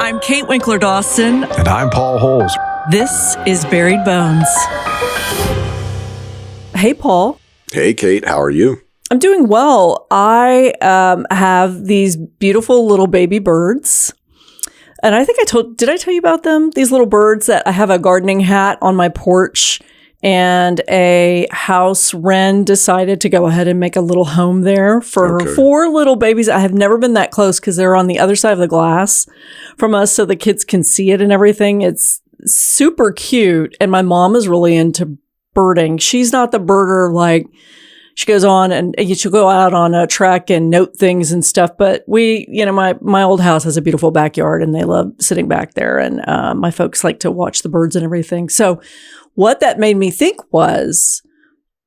I'm Kate Winkler Dawson. And I'm Paul Holes. This is Buried Bones. Hey, Paul. Hey, Kate. How are you? I'm doing well. I have these beautiful little baby birds. And I think did I tell you about them? These little birds that I have a gardening hat on my porch, and a house wren decided to go ahead and make a little home there for her 4 little babies. I have never been that close because they're on the other side of the glass from us so the kids can see it and everything. It's super cute. And my mom is really into birding. She's not the birder like she goes on and she'll go out on a trek and note things and stuff. But my old house has a beautiful backyard and they love sitting back there. And my folks like to watch the birds and everything. So what that made me think was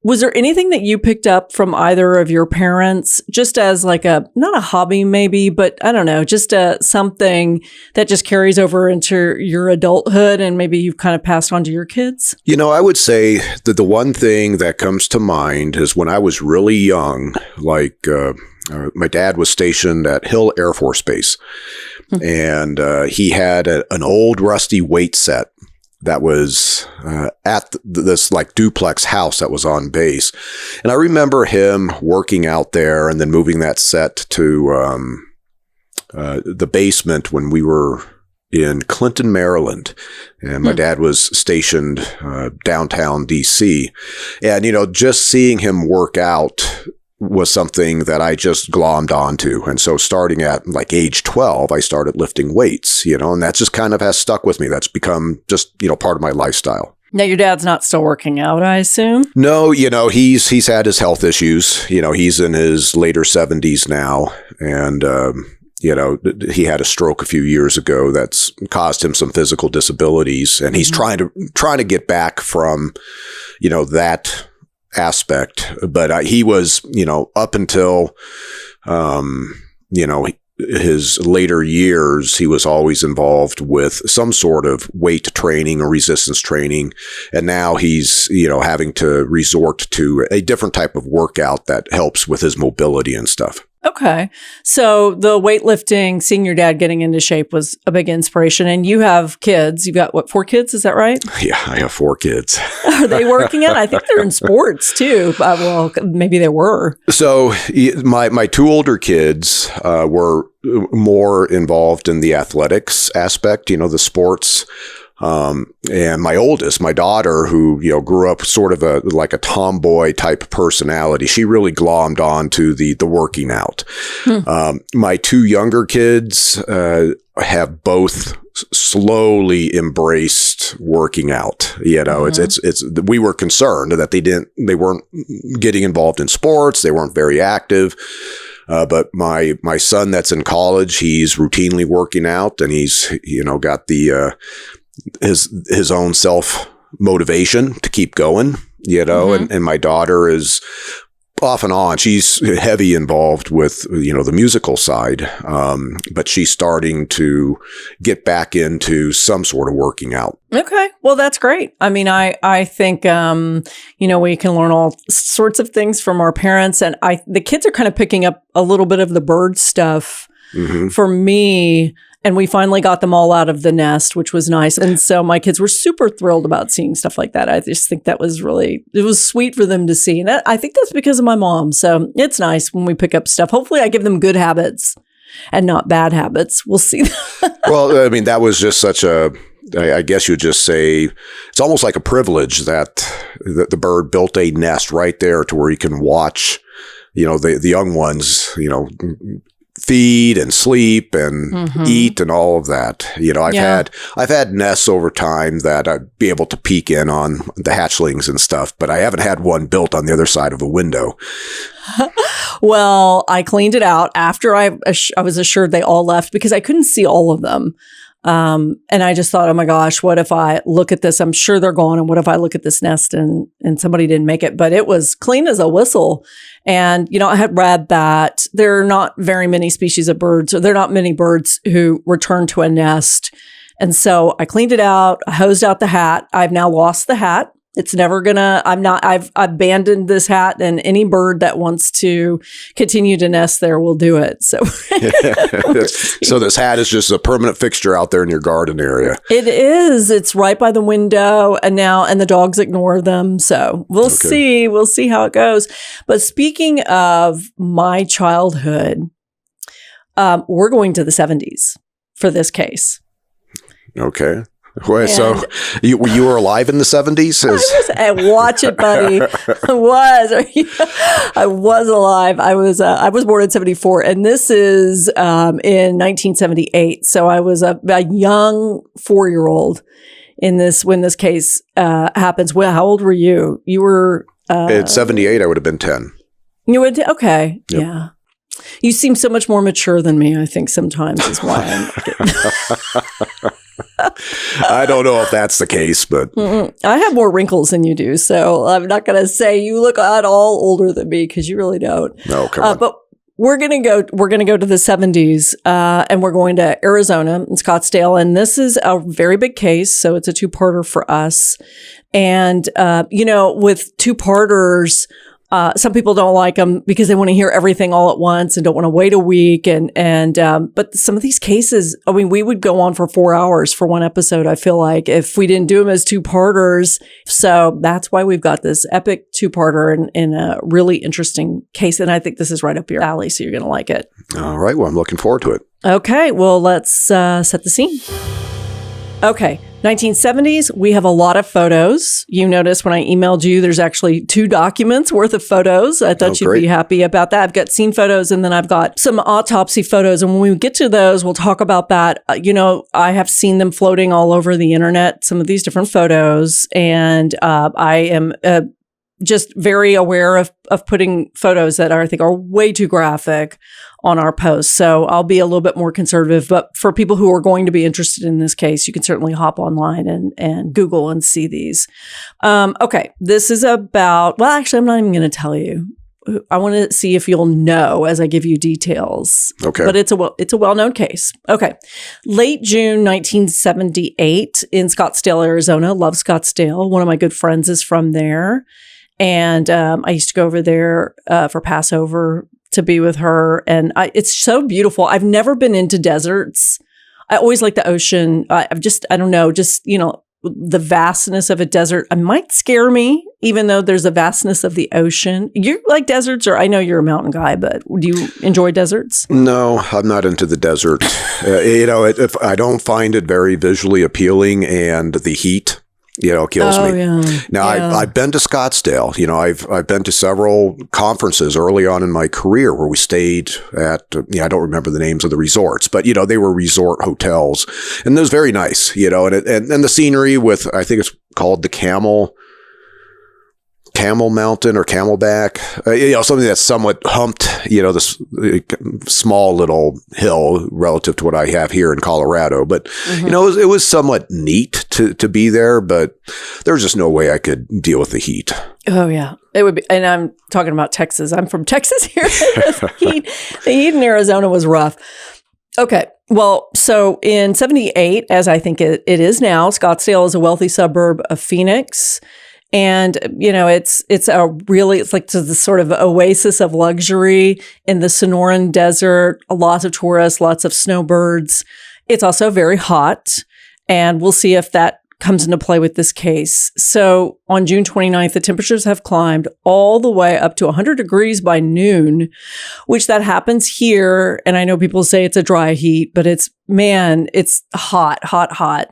there anything that you picked up from either of your parents just as like not a hobby maybe, but I don't know, just something that just carries over into your adulthood and maybe you've kind of passed on to your kids? I would say that the one thing that comes to mind is when I was really young, like my dad was stationed at Hill Air Force Base and he had an old rusty weight set that was at this like duplex house that was on base. And I remember him working out there and then moving that set to the basement when we were in Clinton, Maryland. And my dad was stationed downtown DC. And, just seeing him work out was something that I just glommed onto. And so starting at like age 12, I started lifting weights, and that just kind of has stuck with me. That's become just, part of my lifestyle. Now, your dad's not still working out, I assume? No, he's had his health issues. He's in his later 70s now. And, he had a stroke a few years ago that's caused him some physical disabilities. And he's trying to get back from, that aspect, but he was, up until, his later years, he was always involved with some sort of weight training or resistance training. And now he's, having to resort to a different type of workout that helps with his mobility and stuff. Okay. So the weightlifting, seeing your dad getting into shape was a big inspiration. And you have kids. You've got, 4 kids? Is that right? Yeah, I have 4 kids. Are they working out? I think they're in sports too. Well, maybe they were. So my 2 older kids were more involved in the athletics aspect, the sports. And my oldest, my daughter, who, grew up sort of like a tomboy type personality, she really glommed on to the working out. My 2 younger kids, have both slowly embraced working out. It's we were concerned that they weren't getting involved in sports. They weren't very active. But my son that's in college, he's routinely working out and he's, got his own self motivation to keep going, and my daughter is off and on. She's heavy involved with, the musical side. But she's starting to get back into some sort of working out. Okay. Well, that's great. I mean, I think, we can learn all sorts of things from our parents, and the kids are kind of picking up a little bit of the bird stuff for me. And we finally got them all out of the nest, which was nice. And so my kids were super thrilled about seeing stuff like that. I just think that was it was sweet for them to see. And I think that's because of my mom. So it's nice when we pick up stuff. Hopefully I give them good habits and not bad habits. We'll see. Well, I mean, that was just I guess you'd just say it's almost like a privilege that the bird built a nest right there to where you can watch, the young ones, feed and sleep and eat and all of that. I've had nests over time that I'd be able to peek in on the hatchlings and stuff, but I haven't had one built on the other side of a window. Well, I cleaned it out after I was assured they all left because I couldn't see all of them. And I just thought, oh my gosh, what if I look at this? I'm sure they're gone. And what if I look at this nest and somebody didn't make it? But it was clean as a whistle. And, I had read that there are not very many species of birds, or there are not many birds who return to a nest. And so I cleaned it out, I hosed out the hat. I've now lost the hat. It's never gonna, I've abandoned this hat, and any bird that wants to continue to nest there will do it. So, so this hat is just a permanent fixture out there in your garden area. It is. It's right by the window, and the dogs ignore them. So we'll see. We'll see how it goes. But speaking of my childhood, we're going to the 70s for this case. Okay. Well, so you were alive in the 70s? Watch it, buddy. I was alive. I was born in 74, and this is in 1978. So I was a young 4-year-old when this case happens. Well, how old were you? You were at 78. I would have been 10. You would okay, yep. Yeah. You seem so much more mature than me. I think sometimes is why I'm. I don't know if that's the case, but I have more wrinkles than you do, so I'm not going to say you look at all older than me because you really don't. No, come on. But we're going to go to the 70s, and we're going to Arizona in Scottsdale, and this is a very big case, so it's a two-parter for us. And with two-parters, some people don't like them because they want to hear everything all at once and don't want to wait a week. But some of these cases, I mean, we would go on for 4 hours for one episode, I feel like, if we didn't do them as two-parters. So that's why we've got this epic two-parter in a really interesting case. And I think this is right up your alley, so you're going to like it. All right. Well, I'm looking forward to it. Okay. Well, let's set the scene. Okay. 1970s, we have a lot of photos. You notice when I emailed you, there's actually 2 documents worth of photos. I thought you'd be happy about that. I've got scene photos, and then I've got some autopsy photos. And when we get to those, we'll talk about that. I have seen them floating all over the internet, some of these different photos. And I am just very aware of putting photos that I think are way too graphic on our posts. So I'll be a little bit more conservative. But for people who are going to be interested in this case, you can certainly hop online and Google and see these. Okay. This is about, well, actually, I'm not even going to tell you. I want to see if you'll know as I give you details. Okay. But it's a well-known case. Okay. Late June 1978 in Scottsdale, Arizona. Love Scottsdale. One of my good friends is from there. And I used to go over there for Passover to be with her. And it's so beautiful. I've never been into deserts. I always like the ocean. I don't know, the vastness of a desert might scare me, even though there's a vastness of the ocean. You like deserts, or I know you're a mountain guy, but do you enjoy deserts? No, I'm not into the desert. If I don't find it very visually appealing, and the heat, kills me. Yeah. Now, yeah. I've been to Scottsdale. I've been to several conferences early on in my career where we stayed at, I don't remember the names of the resorts, but, they were resort hotels. And it was very nice, and the scenery with, I think it's called the Camel Mountain or Camelback, something that's somewhat humped, this small little hill relative to what I have here in Colorado. But, it was somewhat neat to be there, but there's just no way I could deal with the heat. Oh, yeah. It would be. And I'm talking about Texas. I'm from Texas here. The heat in Arizona was rough. Okay. Well, so in 78, as I think it is now, Scottsdale is a wealthy suburb of Phoenix. And, it's like the sort of oasis of luxury in the Sonoran Desert, lots of tourists, lots of snowbirds. It's also very hot. And we'll see if that comes into play with this case. So on June 29th, the temperatures have climbed all the way up to 100 degrees by noon, which that happens here. And I know people say it's a dry heat, but it's hot, hot, hot.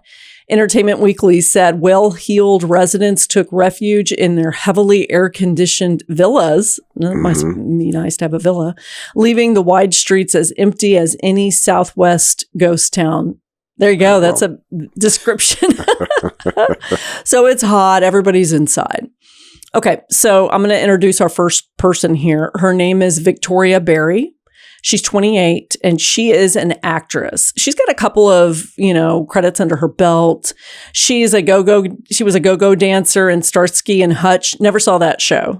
Entertainment Weekly said well-heeled residents took refuge in their heavily air-conditioned villas. It must be nice to have a villa, leaving the wide streets as empty as any Southwest ghost town. There you go. That's a description. So it's hot. Everybody's inside. Okay, so I'm going to introduce our first person here. Her name is Victoria Berry. She's 28 and she is an actress. She's got a couple of, credits under her belt. She was a go-go dancer in Starsky and Hutch. Never saw that show.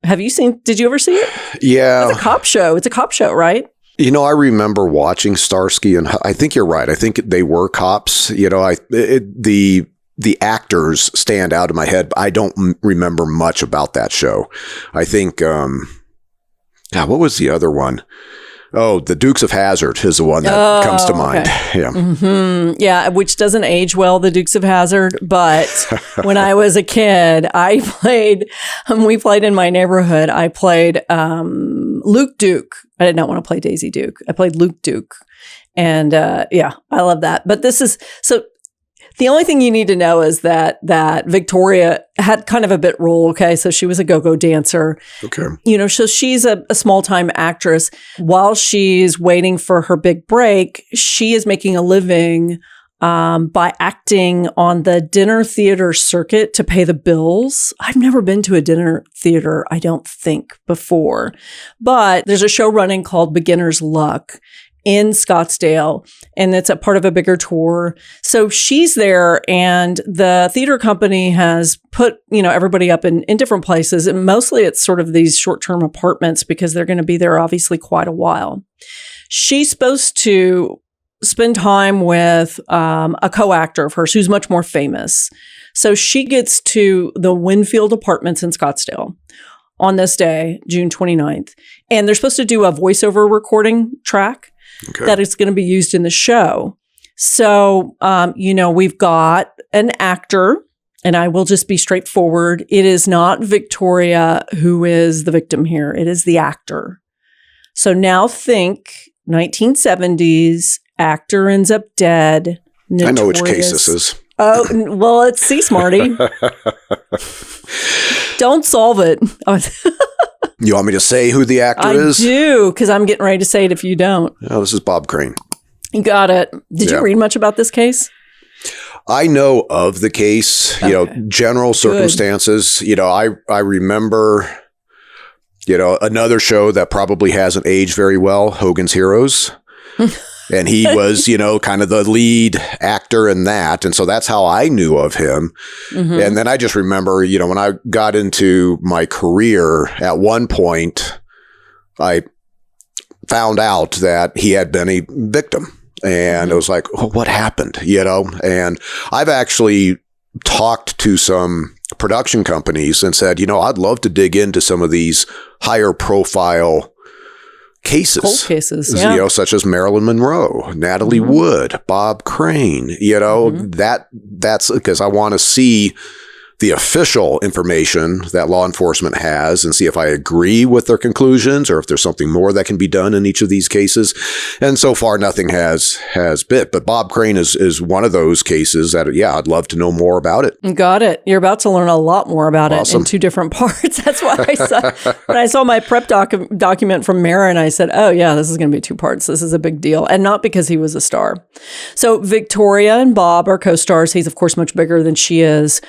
Did you ever see it? Yeah. It's a cop show. It's a cop show, right? I remember watching Starsky and I think you're right. I think they were cops. The the actors stand out in my head, but I don't remember much about that show. I think, what was the other one? Oh, the Dukes of Hazzard is the one that comes to mind. Okay. Yeah. Mm-hmm. Yeah, which doesn't age well, the Dukes of Hazzard. But when I was a kid, we played in my neighborhood. I played Luke Duke. I did not want to play Daisy Duke. I played Luke Duke. And I love that. But the only thing you need to know is that Victoria had kind of a bit role. Okay. So she was a go-go dancer. Okay. So she's a small-time actress. While she's waiting for her big break, she is making a living by acting on the dinner theater circuit to pay the bills. I've never been to a dinner theater, I don't think, before. But there's a show running called Beginner's Luck in Scottsdale, and it's a part of a bigger tour. So she's there, and the theater company has put, everybody up in different places. And mostly it's sort of these short-term apartments because they're going to be there obviously quite a while. She's supposed to spend time with a co-actor of hers who's much more famous. So she gets to the Winfield Apartments in Scottsdale on this day, June 29th. And they're supposed to do a voiceover recording track. Okay. That is going to be used in the show. So, we've got an actor, and I will just be straightforward. It is not Victoria who is the victim here. It is the actor. So now think 1970s, actor ends up dead. Notorious. I know which case this is. Oh, well, let's see, Smarty. Don't solve it. You want me to say who the actor is? I do, because I'm getting ready to say it if you don't. Oh, this is Bob Crane. You got it. Did you read much about this case? I know of the case, general circumstances. Good. I remember, another show that probably hasn't aged very well, Hogan's Heroes. And he was, kind of the lead actor in that. And so that's how I knew of him. Mm-hmm. And then I just remember, when I got into my career, at one point, I found out that he had been a victim. And it was like, oh, what happened? And I've actually talked to some production companies and said, I'd love to dig into some of these higher profile cases, cold cases, such as Marilyn Monroe, Natalie Wood, Bob Crane, that's because I want to see the official information that law enforcement has and see if I agree with their conclusions or if there's something more that can be done in each of these cases. And so far, nothing has bit. But Bob Crane is one of those cases that, I'd love to know more about it. Got it. You're about to learn a lot more about it in two different parts. That's why when I saw my prep document from Marin, I said, oh, yeah, this is going to be two parts. This is a big deal. And not because he was a star. So Victoria and Bob are co-stars. He's, of course, much bigger than she is.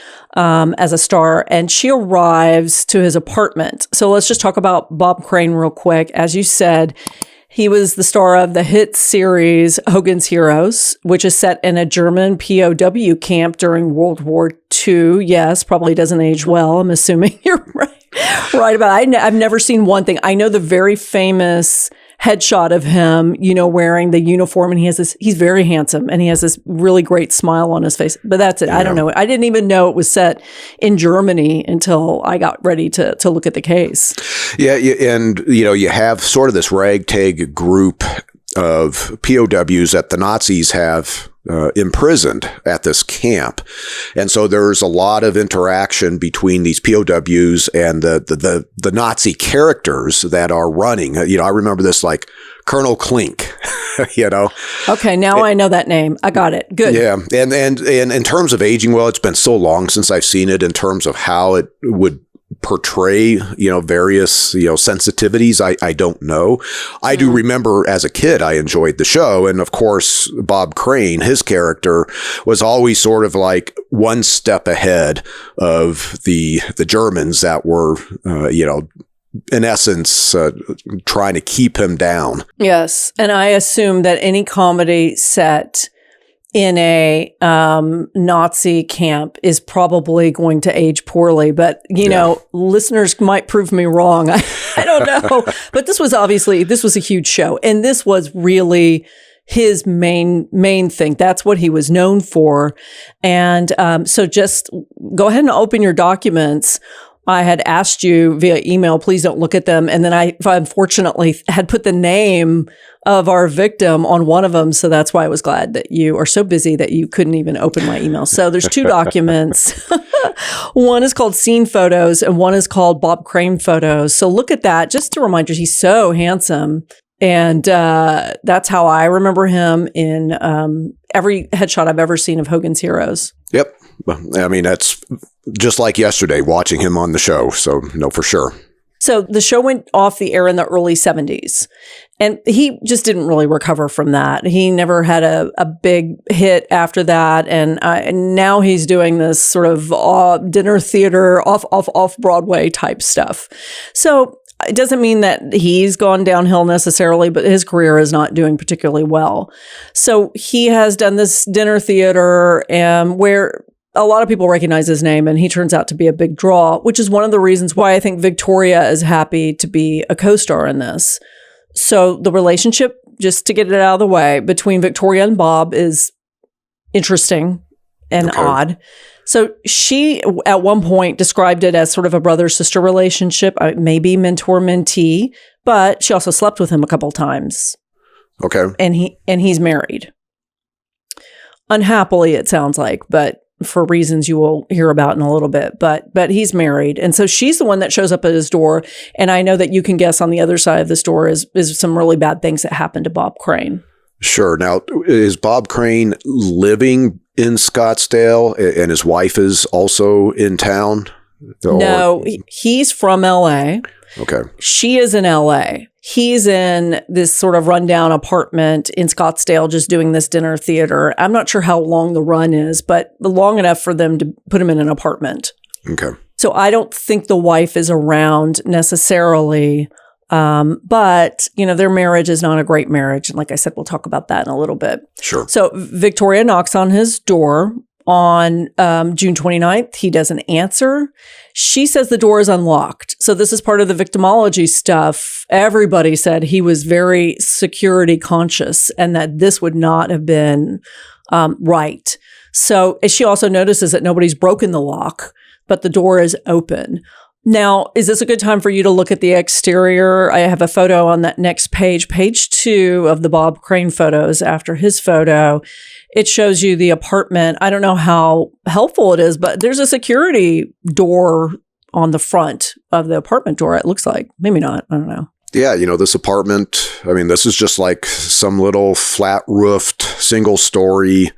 As a star, and she arrives to his apartment. So let's just talk about Bob Crane real quick. As you said, he was the star of the hit series Hogan's Heroes, which is set in a German POW camp during World War II. Yes, probably doesn't age well. I'm assuming you're right about it. I've never seen one thing. I know the very famous headshot of him, wearing the uniform, and he's very handsome, and he has this really great smile on his face. But that's it. Yeah. I don't know. I didn't even know it was set in Germany until I got ready to look at the case. Yeah. And, you have sort of this ragtag group of POWs that the Nazis have imprisoned at this camp. And so there's a lot of interaction between these POWs and the Nazi characters that are running. I remember this like Colonel Klink, Okay, now I know that name. I got it. Good. Yeah. And in terms of aging, well, it's been so long since I've seen it in terms of how it would portray, various, sensitivities. I don't know. I do remember as a kid, I enjoyed the show. And of course, Bob Crane, his character was always sort of like one step ahead of the Germans that were, in essence, trying to keep him down. Yes. And I assume that any comedy set in a Nazi camp is probably going to age poorly. But, listeners might prove me wrong. I don't know. But this was a huge show. And this was really his main thing. That's what he was known for. And so just go ahead and open your documents. I had asked you via email, please don't look at them. And then I unfortunately had put the name of our victim on one of them. So that's why I was glad that you are so busy that you couldn't even open my email. So there's 2 documents. One is called Scene Photos and one is called Bob Crane Photos. So look at that. Just to remind you, he's so handsome. And that's how I remember him in every headshot I've ever seen of Hogan's Heroes. Yep. I mean, that's just like yesterday watching him on the show. So no, for sure. So the show went off the air in the early 70s. And he just didn't really recover from that. He never had a big hit after that. And now he's doing this sort of dinner theater, off Broadway type stuff. So it doesn't mean that he's gone downhill necessarily, but his career is not doing particularly well. So he has done this dinner theater where a lot of people recognize his name, and he turns out to be a big draw, which is one of the reasons why I think Victoria is happy to be a co-star in this. So the relationship, just to get it out of the way, between Victoria and Bob is interesting and odd. So she, at one point, described it as sort of a brother-sister relationship, maybe mentor-mentee, but she also slept with him a couple times. Okay. And he's married. Unhappily, it sounds like, but for reasons you will hear about in a little bit. But he's married. And so she's the one that shows up at his door. And I know that you can guess on the other side of this door is some really bad things that happened to Bob Crane. Sure. Now, is Bob Crane living in Scottsdale and his wife is also in town? No, he's from LA. Okay. She is in LA. He's in this sort of rundown apartment in Scottsdale just doing this dinner theater. I'm not sure how long the run is, but long enough for them to put him in an apartment. Okay. So I don't think the wife is around necessarily. But, their marriage is not a great marriage. And like I said, we'll talk about that in a little bit. Sure. So Victoria knocks on his door on June 29th. He doesn't answer. She says the door is unlocked. So this is part of the victimology stuff. Everybody said he was very security conscious and that this would not have been right. So she also notices that nobody's broken the lock, but the door is open. Now, is this a good time for you to look at the exterior? I have a photo on that next page, page 2 of the Bob Crane photos after his photo. It shows you the apartment. I don't know how helpful it is, but there's a security door on the front of the apartment door, it looks like. Maybe not. I don't know. Yeah, this apartment, I mean, this is just like some little flat-roofed, single-story,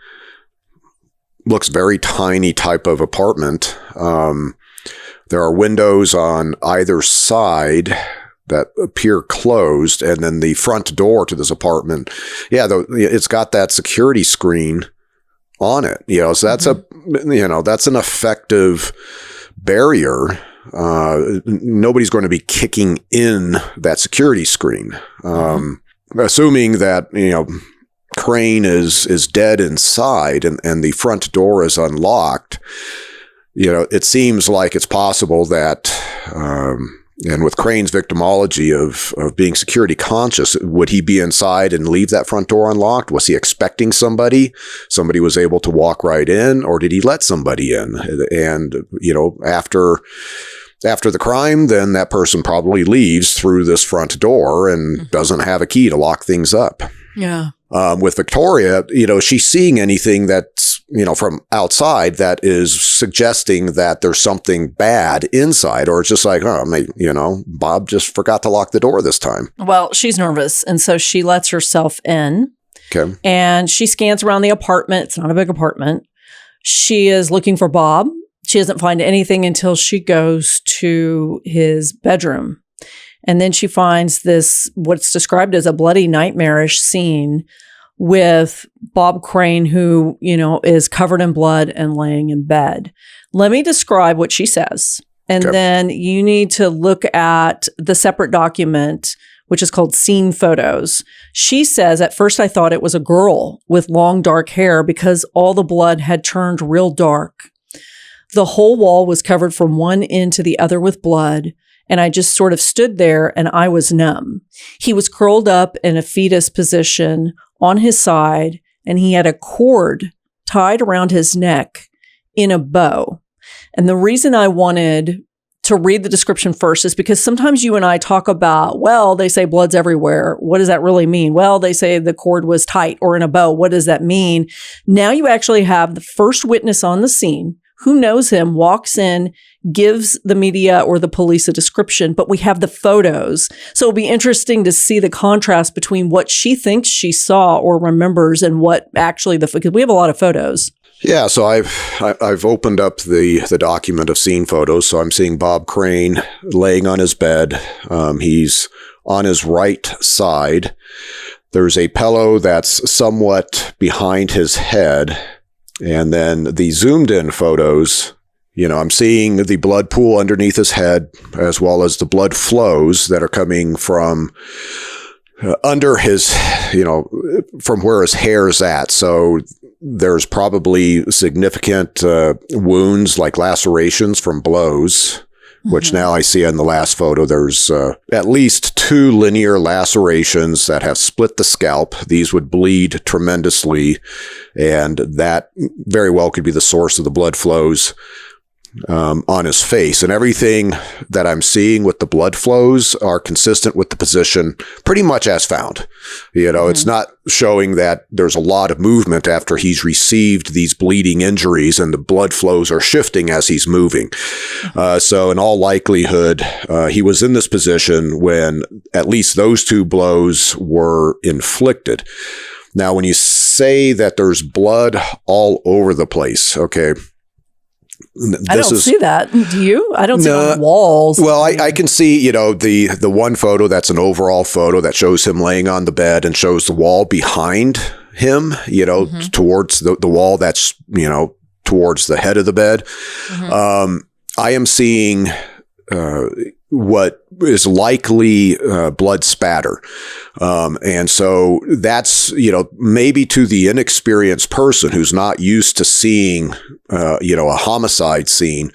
looks very tiny type of apartment. There are windows on either side that appear closed, and then the front door to this apartment, it's got that security screen on it. So that's that's an effective barrier. Nobody's going to be kicking in that security screen, assuming that Crane is dead inside and the front door is unlocked. It seems like it's possible that, and with Crane's victimology of being security conscious, would he be inside and leave that front door unlocked? Was he expecting somebody? Somebody was able to walk right in, or did he let somebody in? And, after the crime, then that person probably leaves through this front door and doesn't have a key to lock things up. Yeah. With Victoria, she's seeing anything that's, from outside that is suggesting that there's something bad inside, or it's just like, Bob just forgot to lock the door this time. Well, she's nervous. And so she lets herself in. Okay. And she scans around the apartment. It's not a big apartment. She is looking for Bob. She doesn't find anything until she goes to his bedroom. And then she finds this, what's described as a bloody nightmarish scene with Bob Crane, who, is covered in blood and laying in bed. Let me describe what she says. And then you need to look at the separate document, which is called Scene Photos. She says, at first I thought it was a girl with long dark hair because all the blood had turned real dark. The whole wall was covered from one end to the other with blood. And I just sort of stood there and I was numb. He was curled up in a fetus position on his side, and he had a cord tied around his neck in a bow. And the reason I wanted to read the description first is because sometimes you and I talk about, well, they say blood's everywhere. What does that really mean? Well, they say the cord was tight or in a bow. What does that mean? Now you actually have the first witness on the scene who knows him, walks in, gives the media or the police a description, but we have the photos. So it'll be interesting to see the contrast between what she thinks she saw or remembers and what actually because we have a lot of photos. Yeah, so I've opened up the document of scene photos. So I'm seeing Bob Crane laying on his bed. He's on his right side. There's a pillow that's somewhat behind his head. And then the zoomed in photos, I'm seeing the blood pool underneath his head, as well as the blood flows that are coming from under his, from where his hair's at. So there's probably significant wounds like lacerations from blows, which now I see in the last photo. There's at least 2 linear lacerations that have split the scalp. These would bleed tremendously, and that very well could be the source of the blood flows on his face. And everything that I'm seeing with the blood flows are consistent with the position pretty much as found. It's not showing that there's a lot of movement after he's received these bleeding injuries and the blood flows are shifting as he's moving. So in all likelihood, he was in this position when at least those 2 blows were inflicted. Now, when you say that there's blood all over the place, okay, I don't see that. Do you? I don't see it on walls. Well, I can see, the one photo that's an overall photo that shows him laying on the bed and shows the wall behind him, towards the wall that's, towards the head of the bed. I am seeing what is likely blood spatter. And so that's, maybe to the inexperienced person who's not used to seeing, a homicide scene,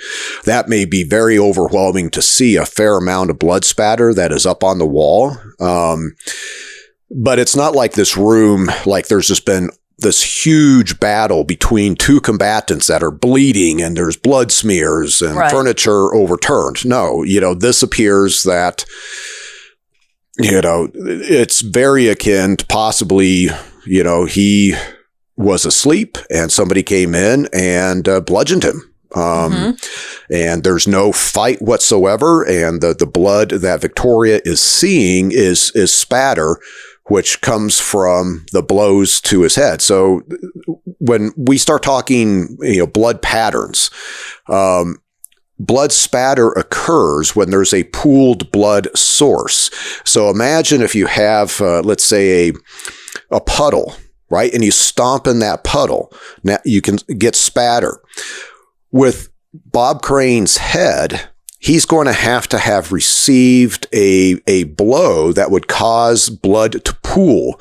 that may be very overwhelming to see a fair amount of blood spatter that is up on the wall. But it's not like this room, like there's just been this huge battle between 2 combatants that are bleeding and there's blood smears and furniture overturned. No, this appears that, it's very akin to possibly, he was asleep and somebody came in and bludgeoned him. And there's no fight whatsoever. And the blood that Victoria is seeing is spatter, which comes from the blows to his head. So when we start talking, blood patterns, blood spatter occurs when there's a pooled blood source. So imagine if you have, let's say a puddle, right? And you stomp in that puddle. Now you can get spatter. With Bob Crane's head, he's going to have received a blow that would cause blood to pool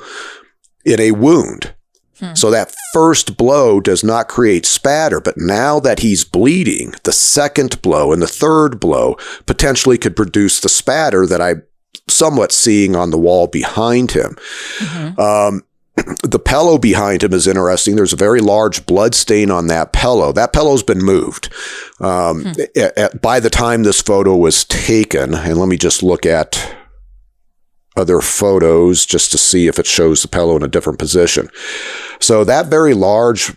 in a wound. So that first blow does not create spatter, but now that he's bleeding, the second blow and the third blow potentially could produce the spatter that I'm somewhat seeing on the wall behind him. The pillow behind him is interesting. There's a very large blood stain on that pillow. That pillow's been moved. By the time this photo was taken, and let me just look at other photos just to see if it shows the pillow in a different position. So that very large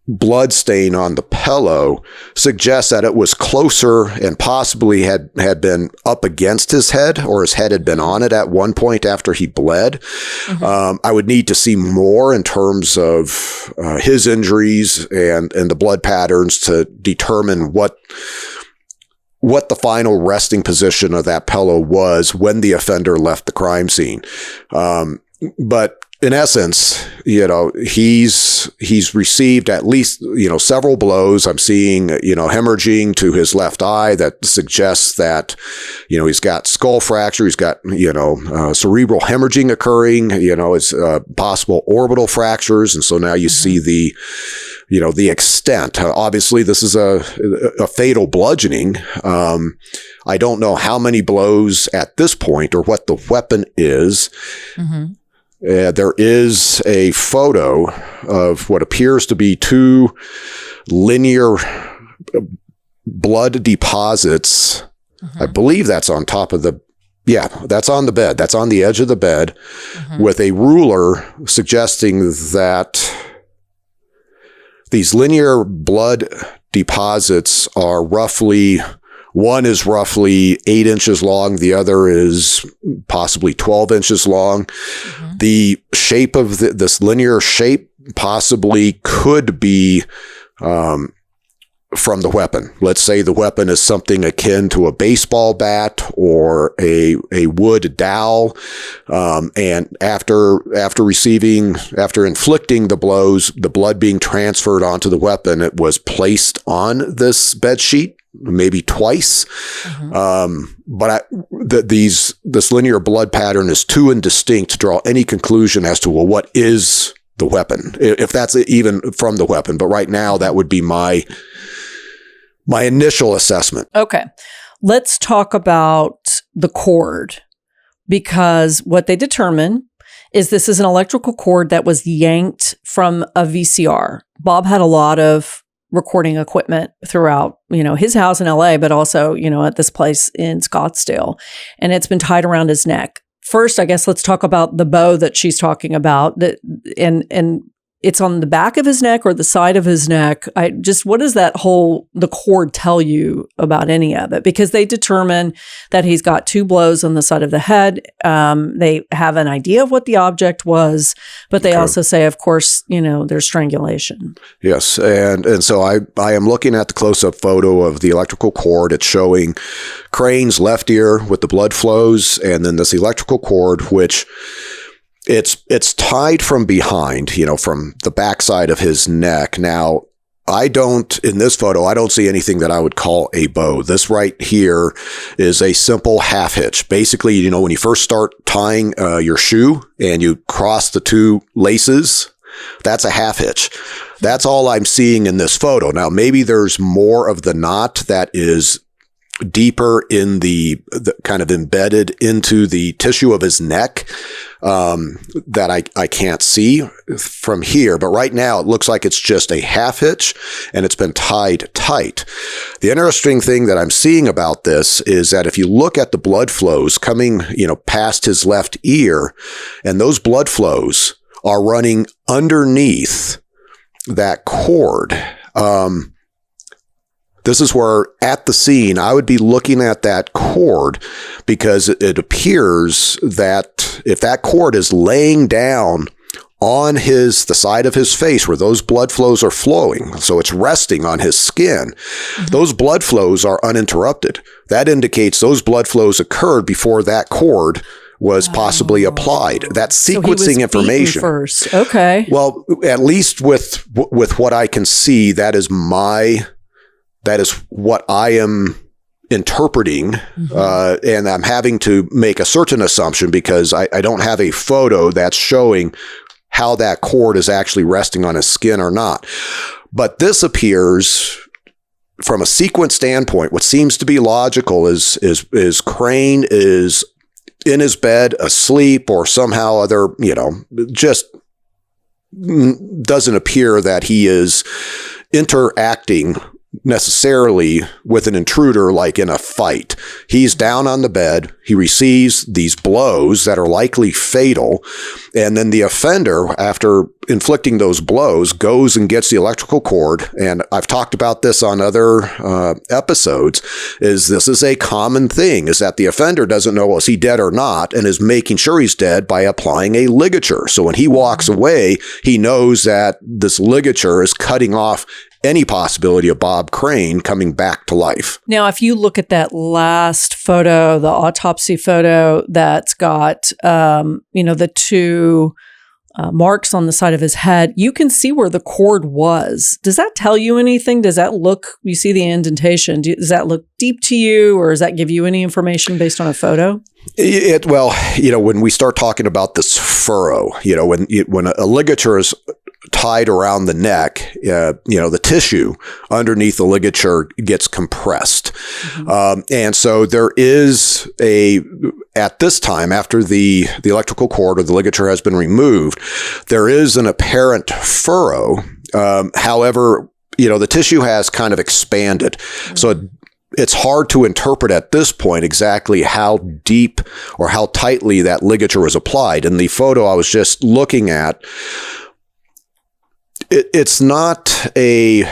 blood stain on the pillow suggests that it was closer and possibly had been up against his head, or his head had been on it at one point after he bled. I would need to see more in terms of his injuries and the blood patterns to determine what the final resting position of that pillow was when the offender left the crime scene. But in essence, he's received at least, several blows. I'm seeing, hemorrhaging to his left eye that suggests that, he's got skull fracture. He's got, cerebral hemorrhaging occurring, it's possible orbital fractures. And so now you see the extent. Obviously, this is a fatal bludgeoning. I don't know how many blows at this point or what the weapon is. There is a photo of what appears to be two linear blood deposits. I believe that's on top of that's on the bed. That's on the edge of the bed with a ruler suggesting that these linear blood deposits are one is roughly 8 inches long. The other is possibly 12 inches long. The shape of this linear shape possibly could be from the weapon. Let's say the weapon is something akin to a baseball bat or a wood dowel. And after inflicting the blows, the blood being transferred onto the weapon, it was placed on this bed sheet, maybe twice. But this linear blood pattern is too indistinct to draw any conclusion as to, well, what is the weapon, if that's even from the weapon. But right now, that would be my initial assessment. Okay. Let's talk about the cord, because what they determine is this is an electrical cord that was yanked from a VCR. Bob had a lot of recording equipment throughout, his house in LA, but also, at this place in Scottsdale. And it's been tied around his neck. First, I guess let's talk about the bow that she's talking about, and it's on the back of his neck or the side of his neck. What does the cord tell you about any of it? Because they determine that he's got 2 blows on the side of the head. They have an idea of what the object was, but they also say, of course, there's strangulation. Yes. And so I am looking at the close-up photo of the electrical cord. It's showing Crane's left ear with the blood flows, and then this electrical cord, which it's tied from behind, from the backside of his neck. Now, in this photo, I don't see anything that I would call a bow. This right here is a simple half hitch. Basically, when you first start tying your shoe and you cross the 2 laces, that's a half hitch. That's all I'm seeing in this photo. Now, maybe there's more of the knot that is deeper in the kind of embedded into the tissue of his neck that I can't see from here. But right now it looks like it's just a half hitch and it's been tied tight. The interesting thing that I'm seeing about this is that if you look at the blood flows coming, past his left ear, and those blood flows are running underneath that cord. This is where, at the scene, I would be looking at that cord, because it appears that if that cord is laying down on the side of his face where those blood flows are flowing, so it's resting on his skin, those blood flows are uninterrupted. That indicates those blood flows occurred before that cord was possibly applied. That's sequencing information first. Okay. Well, at least with what I can see, that is what I am interpreting, and I'm having to make a certain assumption because I don't have a photo that's showing how that cord is actually resting on his skin or not. But this appears, from a sequence standpoint, what seems to be logical is Crane is in his bed asleep, or somehow other, just doesn't appear that he is interacting necessarily with an intruder like in a fight. He's down on the bed. He receives these blows that are likely fatal. And then the offender, after inflicting those blows, goes and gets the electrical cord. And I've talked about this on other episodes, this is a common thing, is that the offender doesn't know, is he dead or not, and is making sure he's dead by applying a ligature. So when he walks away, he knows that this ligature is cutting off any possibility of Bob Crane coming back to life. Now, if you look at that last photo, the autopsy photo that's got, the 2 marks on the side of his head, you can see where the cord was. Does that tell you anything? Does that you see the indentation, does that look deep to you, or does that give you any information based on a photo? Well, when we start talking about this furrow, when a ligature is tied around the neck, the tissue underneath the ligature gets compressed. And so there is at this time, after the electrical cord or the ligature has been removed, there is an apparent furrow. However, the tissue has kind of expanded. So it's hard to interpret at this point exactly how deep or how tightly that ligature was applied. In the photo I was just looking at, it's not from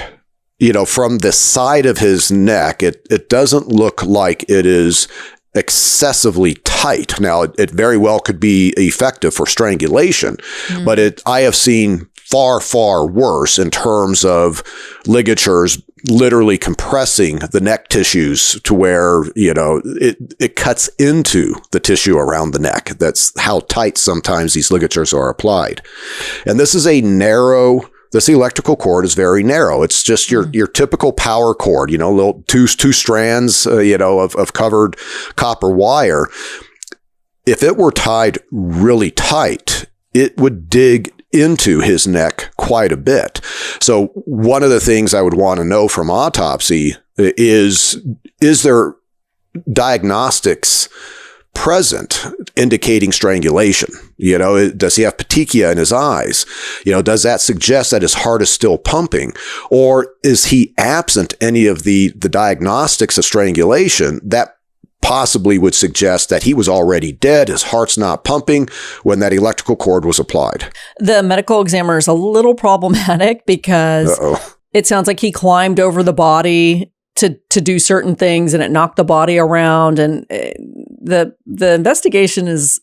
the side of his neck, it doesn't look like it is excessively tight. Now, it very well could be effective for strangulation, but I have seen far, far worse in terms of ligatures literally compressing the neck tissues to where, it cuts into the tissue around the neck. That's how tight sometimes these ligatures are applied. And this electrical cord is very narrow. It's just your typical power cord, little two strands, of covered copper wire. If it were tied really tight, it would dig into his neck quite a bit. So one of the things I would want to know from autopsy is there diagnostics present indicating strangulation? Does he have petechia in his eyes? Does that suggest that his heart is still pumping? Or is he absent any of the diagnostics of strangulation that possibly would suggest that he was already dead, his heart's not pumping when that electrical cord was applied? The medical examiner is a little problematic because it sounds like he climbed over the body to do certain things and it knocked the body around, and the investigation is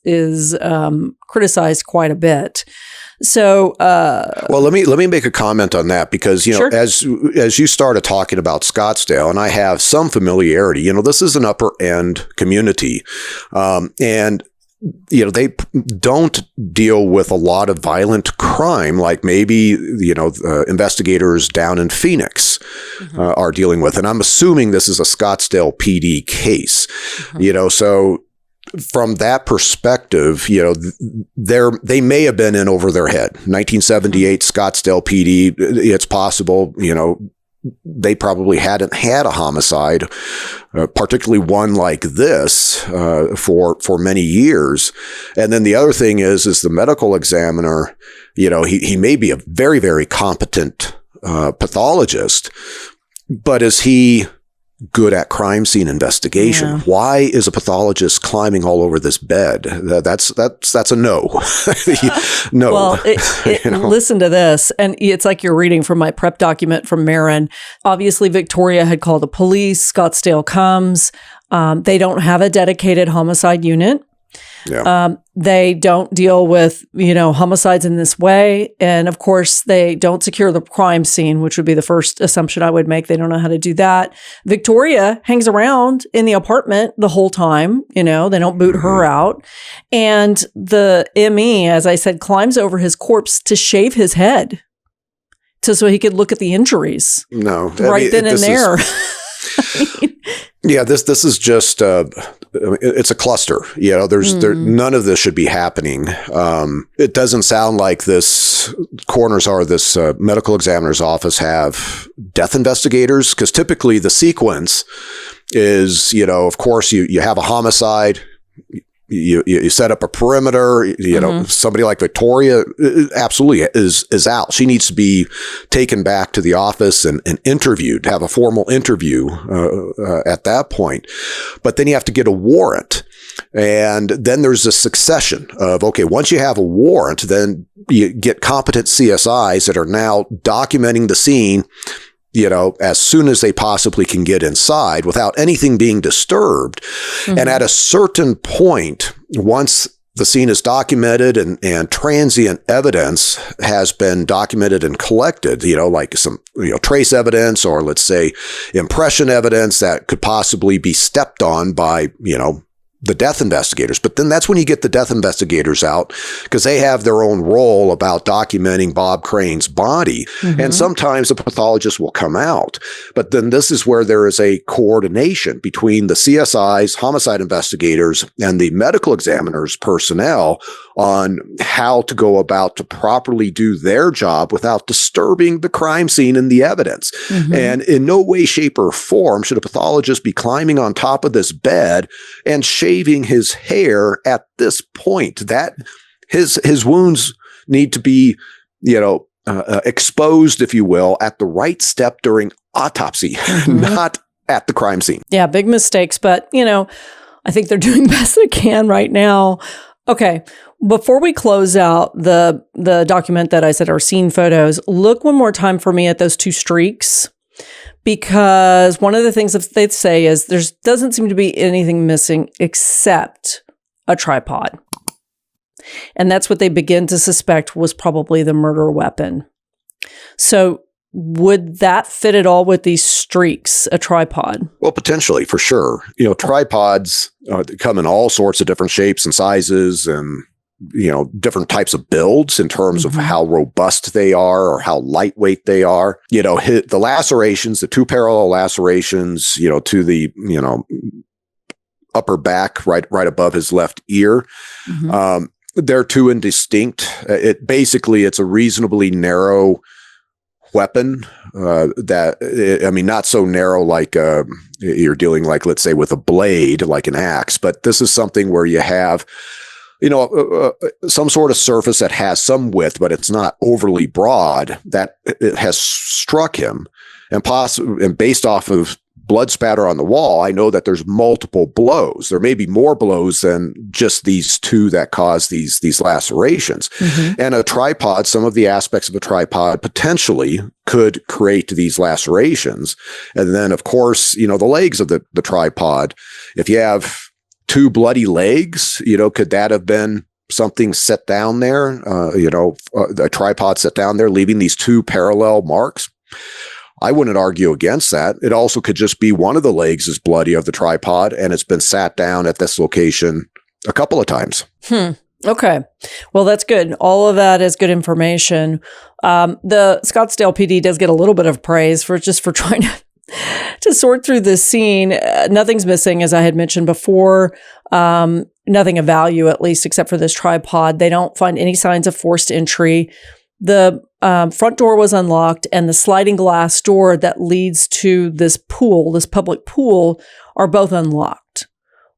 criticized quite a bit. So, well, let me make a comment on that because, sure. as you started talking about Scottsdale, and I have some familiarity, this is an upper end community. And they don't deal with a lot of violent crime like maybe, investigators down in Phoenix are dealing with. And I'm assuming this is a Scottsdale PD case, so from that perspective, they may have been in over their head. 1978 Scottsdale PD, it's possible, they probably hadn't had a homicide, particularly one like this, for many years. And then the other thing is the medical examiner, he may be a very, very competent pathologist, but is he good at crime scene investigation? Yeah. Why is a pathologist climbing all over this bed? That's a no. No. Well, listen to this. And it's like you're reading from my prep document from Marin. Obviously, Victoria had called the police. Scottsdale comes. They don't have a dedicated homicide unit. Yeah. They don't deal with, homicides in this way. And of course, they don't secure the crime scene, which would be the first assumption I would make. They don't know how to do that. Victoria hangs around in the apartment the whole time. They don't boot her out. And the ME, as I said, climbs over his corpse to shave his head so he could look at the injuries. No. Then and there. Yeah, this is just it's a cluster. None of this should be happening. It doesn't sound like this medical examiner's office have death investigators, because typically the sequence is, of course you have a homicide. You set up a perimeter, somebody like Victoria absolutely is out. She needs to be taken back to the office and interviewed, have a formal interview at that point. But then you have to get a warrant. And then there's a succession of, once you have a warrant, then you get competent CSIs that are now documenting the scene, as soon as they possibly can get inside without anything being disturbed. And at a certain point, once the scene is documented and transient evidence has been documented and collected, like some, trace evidence, or let's say impression evidence that could possibly be stepped on by, the death investigators. But then that's when you get the death investigators out, because they have their own role about documenting Bob Crane's body. And sometimes a pathologist will come out. But then this is where there is a coordination between the CSIs, homicide investigators, and the medical examiners personnel on how to go about to properly do their job without disturbing the crime scene and the evidence. And in no way, shape, or form should a pathologist be climbing on top of this bed and shaving his hair at this point. That his wounds need to be, exposed, if you will, at the right step during autopsy, not at the crime scene. Yeah, big mistakes, but I think they're doing best they can right now. Okay, before we close out the document that I said are scene photos, look one more time for me at those 2 streaks. Because one of the things that they'd say is there doesn't seem to be anything missing except a tripod. And that's what they begin to suspect was probably the murder weapon. So would that fit at all with these streaks, a tripod? Well, potentially, for sure. Tripods come in all sorts of different shapes and sizes and different types of builds in terms of how robust they are or how lightweight they are. The lacerations, the 2 parallel lacerations, to the, upper back, right above his left ear. They're too indistinct. It's a reasonably narrow weapon not so narrow like you're dealing, like, let's say, with a blade, like an axe, but this is something where you have some sort of surface that has some width, but it's not overly broad, that it has struck him. And based off of blood spatter on the wall, I know that there's multiple blows. There may be more blows than just these 2 that cause these lacerations. And a tripod, some of the aspects of a tripod potentially could create these lacerations. And then, of course, the legs of the tripod, if you have 2 bloody legs, could that have been something set down there? A tripod set down there, leaving these 2 parallel marks. I wouldn't argue against that. It also could just be one of the legs is bloody of the tripod, and it's been sat down at this location a couple of times. Okay. Well, that's good. All of that is good information. The Scottsdale PD does get a little bit of praise for trying to sort through this scene. Nothing's missing, as I had mentioned before. Nothing of value, at least, except for this tripod. They don't find any signs of forced entry. The front door was unlocked, and the sliding glass door that leads to this pool, this public pool, are both unlocked.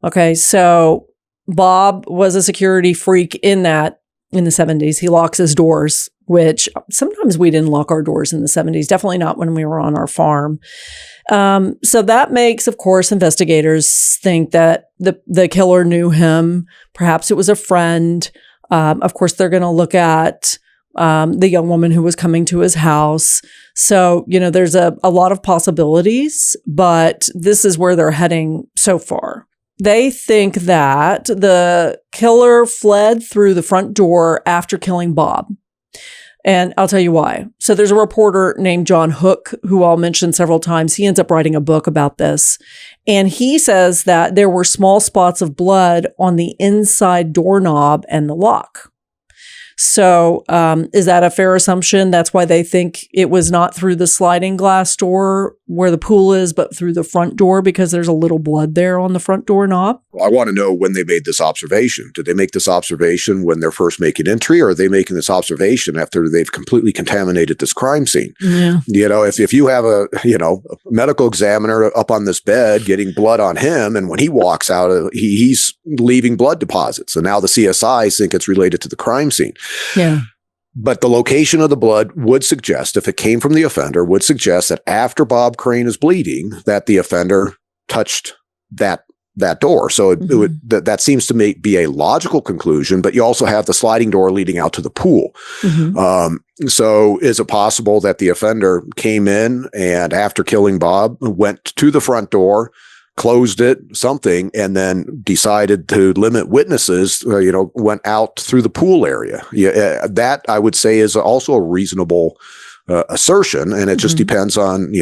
Okay, so Bob was a security freak in the 70s. He locks his doors, which sometimes we didn't lock our doors in the 70s, definitely not when we were on our farm. So that makes, of course, investigators think that the killer knew him. Perhaps it was a friend. Of course, they're going to look at the young woman who was coming to his house. So, there's a lot of possibilities, but this is where they're heading so far. They think that the killer fled through the front door after killing Bob. And I'll tell you why. So there's a reporter named John Hook, who I'll mention several times. He ends up writing a book about this. And he says that there were small spots of blood on the inside doorknob and the lock. So is that a fair assumption? That's why they think it was not through the sliding glass door where the pool is, but through the front door, because there's a little blood there on the front door knob? Well, I want to know when they made this observation. Did they make this observation when they're first making entry, or are they making this observation after they've completely contaminated this crime scene? Yeah. If you have a medical examiner up on this bed getting blood on him, and when he walks out, he's leaving blood deposits. And now the CSIs think it's related to the crime scene. Yeah. But the location of the blood would suggest, if it came from the offender, would suggest that after Bob Crane is bleeding, that the offender touched that door. So that seems to be a logical conclusion, but you also have the sliding door leading out to the pool. So is it possible that the offender came in and after killing Bob went to the front door, closed it, something, and then decided to limit witnesses, went out through the pool area? Yeah, that I would say is also a reasonable assertion, and it just depends on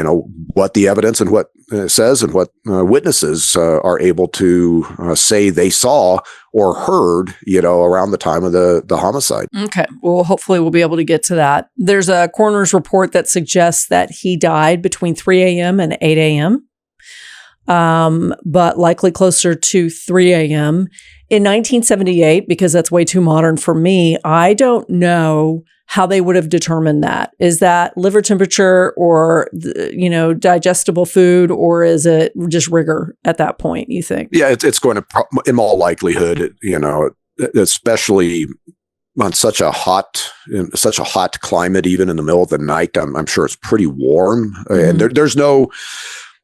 what the evidence and what says and what witnesses are able to say they saw or heard around the time of the homicide. Okay, well, hopefully we'll be able to get to that. There's a coroner's report that suggests that he died between 3 a.m. and 8 a.m., but likely closer to 3 a.m. In 1978, because that's way too modern for me, I don't know how they would have determined that. Is that liver temperature or, digestible food, or is it just rigor at that point, you think? Yeah, it's going to, in all likelihood, especially on such a hot climate, even in the middle of the night, I'm sure it's pretty warm. And there's no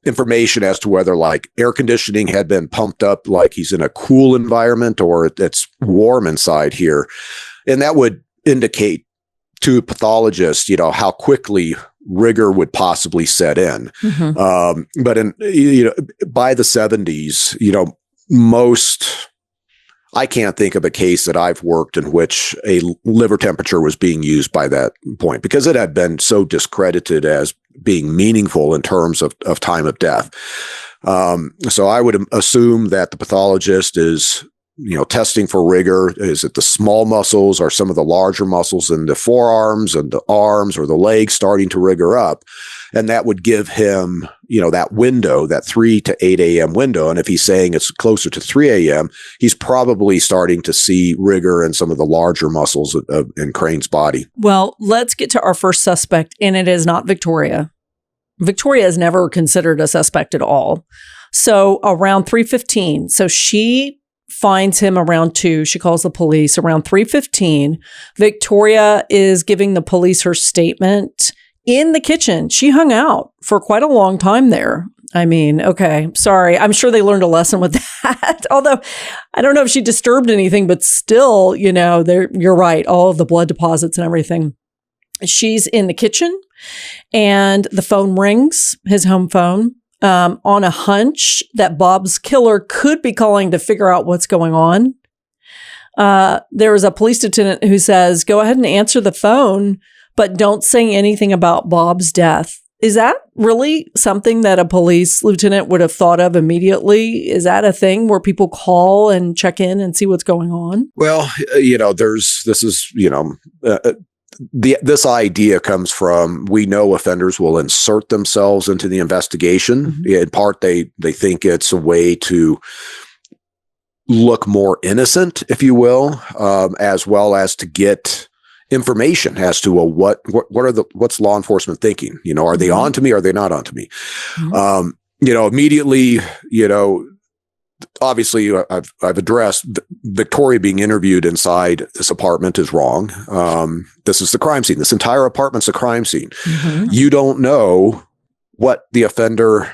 information as to whether like air conditioning had been pumped up, like he's in a cool environment, or it's warm inside here. And that would indicate to pathologists, how quickly rigor would possibly set in. But by the 70s, I can't think of a case that I've worked in which a liver temperature was being used by that point, because it had been so discredited as being meaningful in terms of time of death. So I would assume that the pathologist is testing for rigor. Is it the small muscles or some of the larger muscles in the forearms and the arms or the legs starting to rigor up? And that would give him, that window, that 3 to 8 a.m. window. And if he's saying it's closer to 3 a.m., he's probably starting to see rigor in some of the larger muscles in Crane's body. Well, let's get to our first suspect, and it is not Victoria. Victoria is never considered a suspect at all. So around 3:15, so she finds him around 2. She calls the police around 3:15. Victoria is giving the police her statement in the kitchen. She hung out for quite a long time there. I mean, okay, sorry. I'm sure they learned a lesson with that. Although I don't know if she disturbed anything, but still, you're right. All of the blood deposits and everything. She's in the kitchen and the phone rings, his home phone. On a hunch that Bob's killer could be calling to figure out what's going on. There was a police lieutenant who says, go ahead and answer the phone, but don't say anything about Bob's death. Is that really something that a police lieutenant would have thought of immediately? Is that a thing where people call and check in and see what's going on? Well, this idea comes from, we know offenders will insert themselves into the investigation. In part, they think it's a way to look more innocent, if you will, as well as to get information as to what's law enforcement thinking? Are they on to me? Or are they not on to me? Immediately, obviously, I've addressed Victoria being interviewed inside this apartment is wrong. This is the crime scene. This entire apartment's a crime scene. You don't know where the offender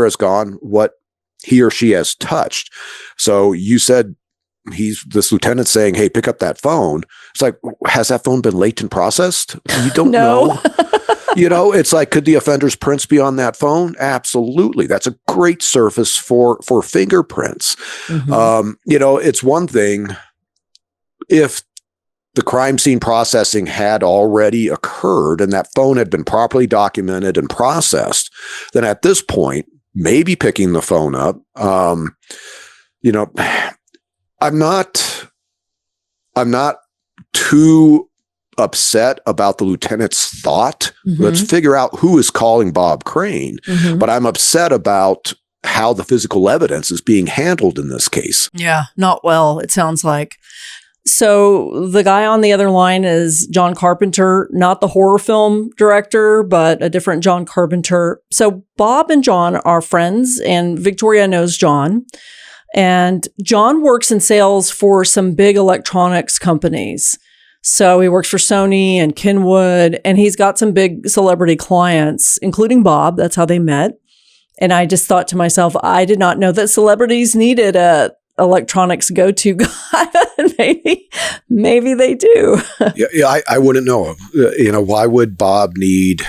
has gone, what he or she has touched. So you said this lieutenant saying, hey, pick up that phone. It's like, has that phone been latent processed? You don't know. It's like, could the offender's prints be on that phone? Absolutely. That's a great surface for fingerprints. It's one thing if the crime scene processing had already occurred and that phone had been properly documented and processed, then at this point, maybe picking the phone up. I'm not too upset about the lieutenant's thought. Let's figure out who is calling Bob Crane. But I'm upset about how the physical evidence is being handled in this case. Yeah, not well, it sounds like. So the guy on the other line is John Carpenter, not the horror film director, but a different John Carpenter. So Bob and John are friends, and Victoria knows John. And John works in sales for some big electronics companies. So he works for Sony and Kenwood, and he's got some big celebrity clients, including Bob. That's how they met. And I just thought to myself, I did not know that celebrities needed a electronics go-to guy. maybe they do. I wouldn't know. Why would Bob need?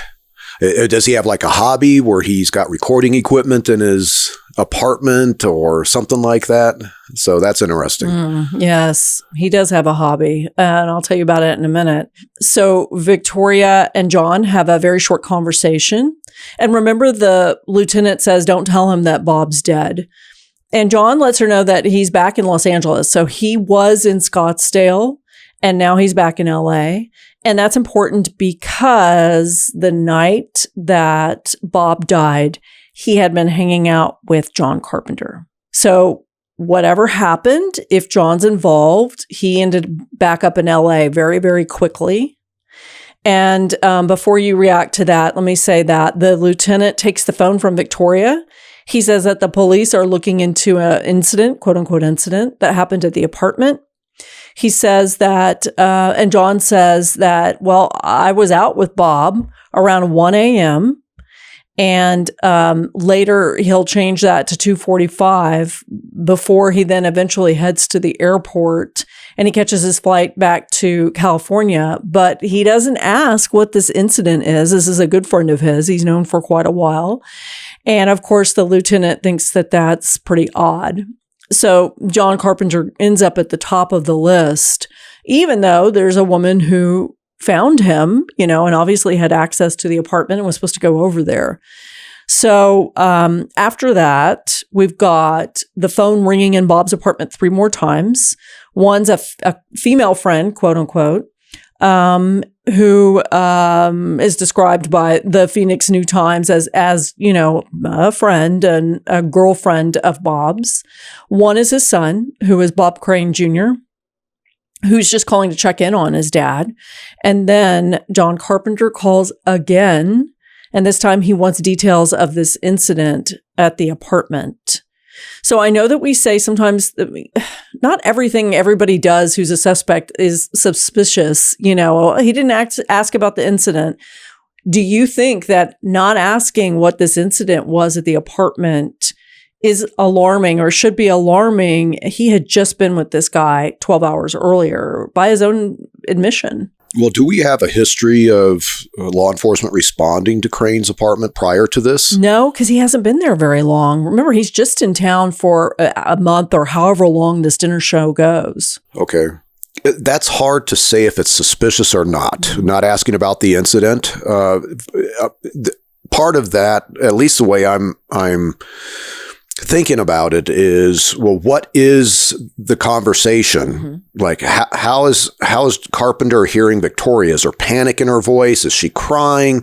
Does he have like a hobby where he's got recording equipment in his apartment or something like that? So that's interesting. Yes, he does have a hobby, and I'll tell you about it in a minute. So Victoria and John have a very short conversation. And remember, the lieutenant says, don't tell him that Bob's dead. And John lets her know that he's back in Los Angeles. So he was in Scottsdale, and now he's back in LA. And that's important because the night that Bob died, he had been hanging out with John Carpenter. So whatever happened, if John's involved, he ended back up in LA very, very quickly. And before you react to that, let me say that the lieutenant takes the phone from Victoria. He says that the police are looking into an incident, quote unquote incident, that happened at the apartment. He says that, and John says that, well, I was out with Bob around 1 a.m. And later he'll change that to 2:45 before he then eventually heads to the airport and he catches his flight back to California. But he doesn't ask what this incident is. This is a good friend of his. He's known for quite a while. And of course, the lieutenant thinks that that's pretty odd. So John Carpenter ends up at the top of the list, even though there's a woman who found him, and obviously had access to the apartment and was supposed to go over there. So after that, we've got the phone ringing in Bob's apartment 3 more times. One's a female friend, quote unquote, who is described by the Phoenix New Times as a friend and a girlfriend of Bob's. One is his son, who is Bob Crane Jr., who's just calling to check in on his dad. And then John Carpenter calls again, and this time he wants details of this incident at the apartment. So I know that we say sometimes that not everything everybody does who's a suspect is suspicious. He didn't ask about the incident. Do you think that not asking what this incident was at the apartment is alarming or should be alarming? He had just been with this guy 12 hours earlier by his own admission. Well, do we have a history of law enforcement responding to Crane's apartment prior to this? No, because he hasn't been there very long. Remember, he's just in town for a month or however long this dinner show goes. Okay. That's hard to say if it's suspicious or not. Not asking about the incident. Part of that, at least the way I'm thinking about it, is, well, what is the conversation? Mm-hmm. Like, how is Carpenter hearing Victoria? Is there panic in her voice? Is she crying?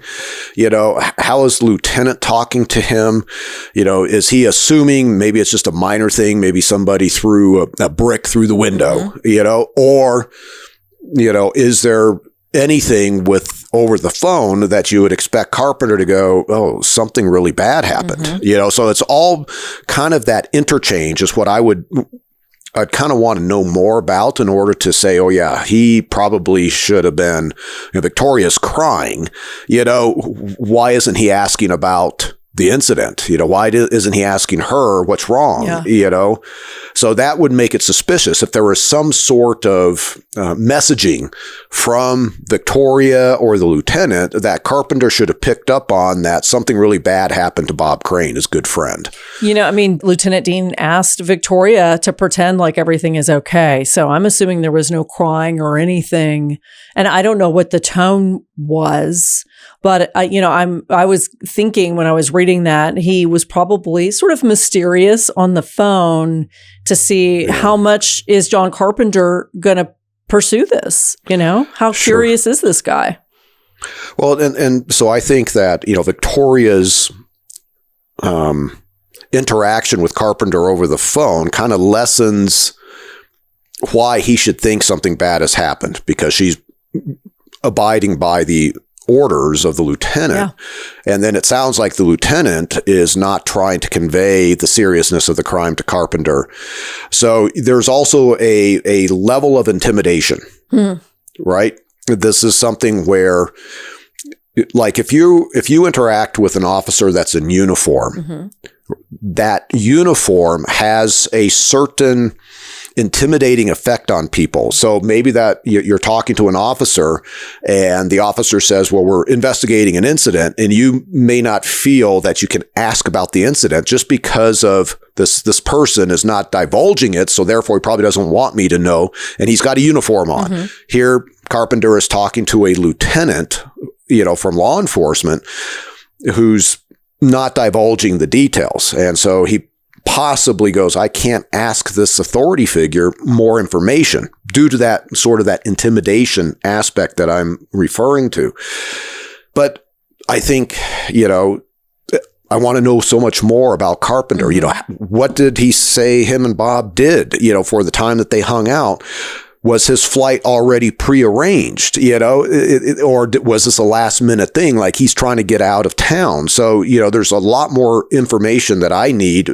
How is the lieutenant talking to him? Is he assuming maybe it's just a minor thing? Maybe somebody threw a brick through the window, or, is there anything with over the phone that you would expect Carpenter to go, oh, something really bad happened, so it's all kind of that interchange is what I'd kind of want to know more about in order to say, oh yeah, he probably should have been, Victoria's crying, why isn't he asking about the incident? Why isn't he asking her what's wrong? Yeah. So that would make it suspicious if there was some sort of messaging from Victoria or the lieutenant that Carpenter should have picked up on, that something really bad happened to Bob Crane, his good friend. Lieutenant Dean asked Victoria to pretend like everything is okay. So I'm assuming there was no crying or anything. And I don't know what the tone was. But, I was thinking when I was reading that he was probably sort of mysterious on the phone to see how much is John Carpenter going to pursue this? How curious is this guy? Well, and so I think that, Victoria's interaction with Carpenter over the phone kind of lessens why he should think something bad has happened, because she's abiding by the orders of the lieutenant. Yeah. And then it sounds like the lieutenant is not trying to convey the seriousness of the crime to Carpenter. So there's also a level of intimidation, right? This is something where, like, if you interact with an officer that's in uniform, that uniform has a certain intimidating effect on people. So maybe that you're talking to an officer and the officer says, well, we're investigating an incident, and you may not feel that you can ask about the incident just because of this person is not divulging it. So therefore he probably doesn't want me to know. And he's got a uniform on. Mm-hmm. Here, Carpenter is talking to a lieutenant, from law enforcement who's not divulging the details. And so he possibly goes, I can't ask this authority figure more information due to that sort of that intimidation aspect that I'm referring to. But I think, I want to know so much more about Carpenter. What did he say him and Bob did, for the time that they hung out? Was his flight already prearranged, or was this a last minute thing? Like he's trying to get out of town. So, there's a lot more information that I need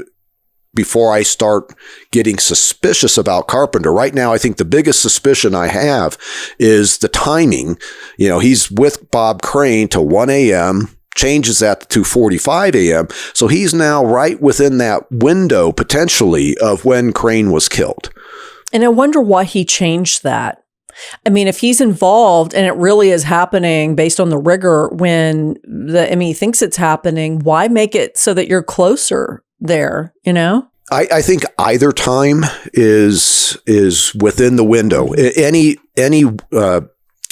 before I start getting suspicious about Carpenter. Right now, I think the biggest suspicion I have is the timing. He's with Bob Crane till 1 a.m., changes that to 2:45 a.m. So he's now right within that window, potentially, of when Crane was killed. And I wonder why he changed that. I mean, if he's involved and it really is happening based on the rigor when he thinks it's happening, why make it so that you're closer there, I think either time is within the window. Any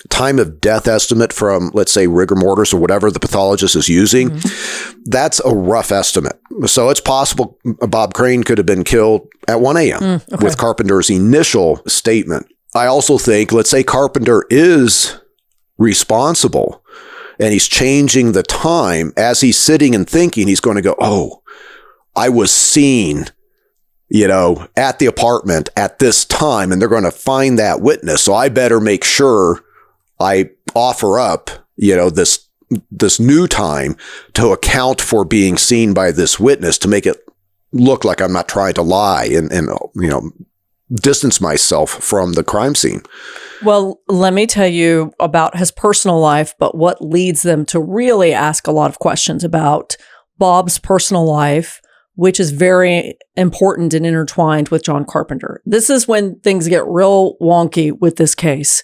time of death estimate from, let's say, rigor mortis or whatever the pathologist is using, mm-hmm. that's a rough estimate. So it's possible Bob Crane could have been killed at 1 a.m. With Carpenter's initial statement. I also think, let's say Carpenter is responsible and he's changing the time as he's sitting and thinking, he's going to go, oh, I was seen, at the apartment at this time, and they're going to find that witness. So I better make sure I offer up, this new time to account for being seen by this witness to make it look like I'm not trying to lie and distance myself from the crime scene. Well, let me tell you about his personal life, but what leads them to really ask a lot of questions about Bob's personal life, which is very important and intertwined with John Carpenter. This is when things get real wonky with this case.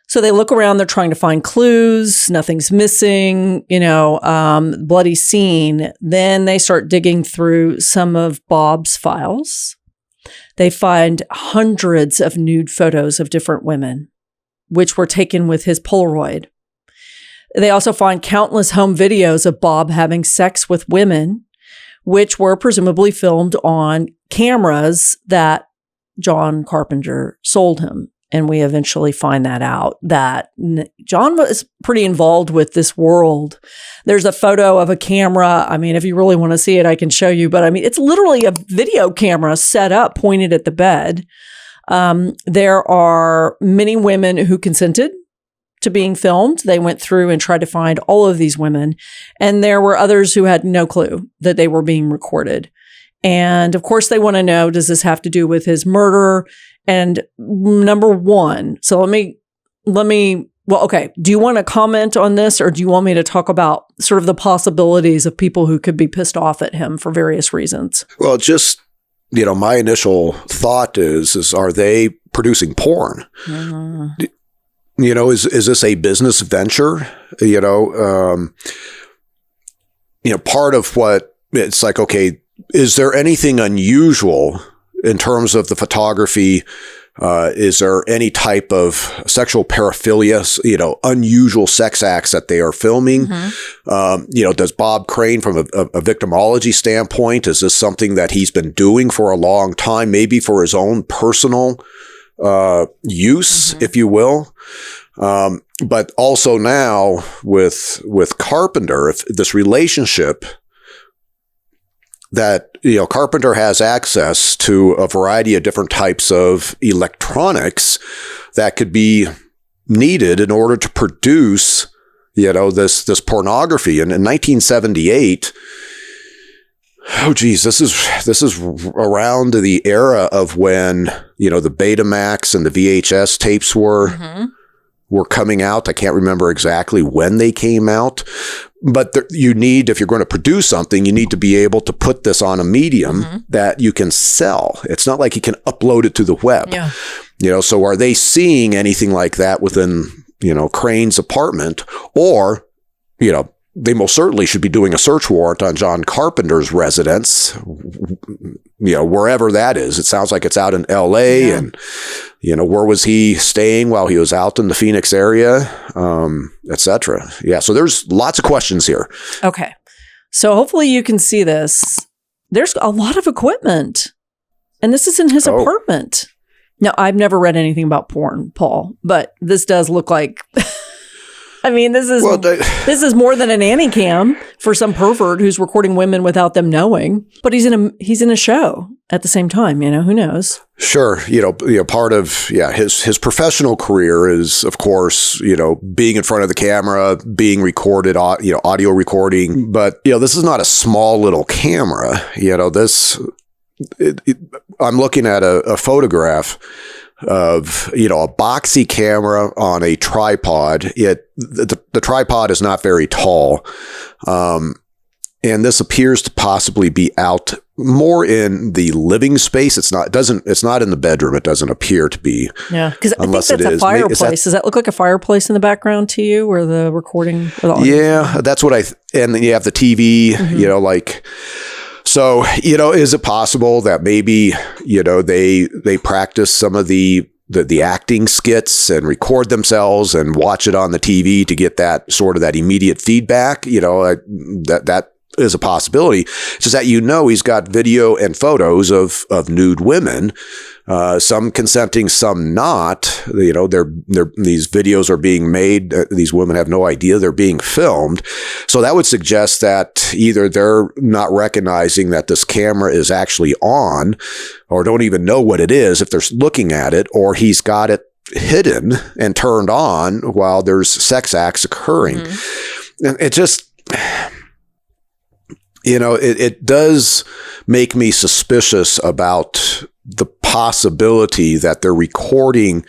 So they look around, they're trying to find clues, nothing's missing, bloody scene. Then they start digging through some of Bob's files. They find hundreds of nude photos of different women, which were taken with his Polaroid. They also find countless home videos of Bob having sex with women, which were presumably filmed on cameras that John Carpenter sold him. And we eventually find that out, that John was pretty involved with this world. There's a photo of a camera. I mean, if you really want to see it, I can show you. But I mean, it's literally a video camera set up, pointed at the bed. There are many women who consented to being filmed. They went through and tried to find all of these women. And there were others who had no clue that they were being recorded. And of course, they want to know, does this have to do with his murder? And number one, so let me, well, okay. Do you want to comment on this, or do you want me to talk about sort of the possibilities of people who could be pissed off at him for various reasons? Well, just, my initial thought is are they producing porn? Mm-hmm. Is this a business venture? Part of what it's like, okay, is there anything unusual in terms of the photography? Is there any type of sexual paraphilia, unusual sex acts that they are filming? Mm-hmm. Does Bob Crane, from a victimology standpoint, is this something that he's been doing for a long time, maybe for his own personal use, mm-hmm. if you will? But also now with Carpenter, if this relationship that, Carpenter has access to a variety of different types of electronics that could be needed in order to produce, this pornography. And in 1978, this is around the era of when, the Betamax and the VHS tapes were were coming out. I can't remember exactly when they came out, but you need, if you're going to produce something, you need to be able to put this on a medium that you can sell. It's not like you can upload it to the web. Yeah. So are they seeing anything like that within, Crane's apartment? Or, they most certainly should be doing a search warrant on John Carpenter's residence, wherever that is. It sounds like it's out in LA and, where was he staying while he was out in the Phoenix area, et cetera. Yeah. So there's lots of questions here. Okay. So hopefully you can see this. There's a lot of equipment, and this is in his apartment. Now, I've never read anything about porn, Paul, but this does look like... I mean, this is more than an Annie cam for some pervert who's recording women without them knowing. But he's in a show at the same time. Who knows? Sure. Part of his professional career is, of course, being in front of the camera, being recorded, audio recording. But this is not a small little camera. I'm looking at a photograph of, a boxy camera on a tripod. The tripod is not very tall. And this appears to possibly be out more in the living space. It's not in the bedroom. It doesn't appear to be. Yeah. Because I think that's a fireplace. Does that look like a fireplace in the background to you, where the recording? Yeah, that's what and then you have the TV, So, is it possible that maybe, they practice some of the acting skits and record themselves and watch it on the TV to get that sort of that immediate feedback? That is a possibility. It's just that, he's got video and photos of nude women, some consenting, some not. These videos are being made. These women have no idea they're being filmed. So that would suggest that either they're not recognizing that this camera is actually on, or don't even know what it is if they're looking at it, or he's got it hidden and turned on while there's sex acts occurring. And it just... it does make me suspicious about the possibility that they're recording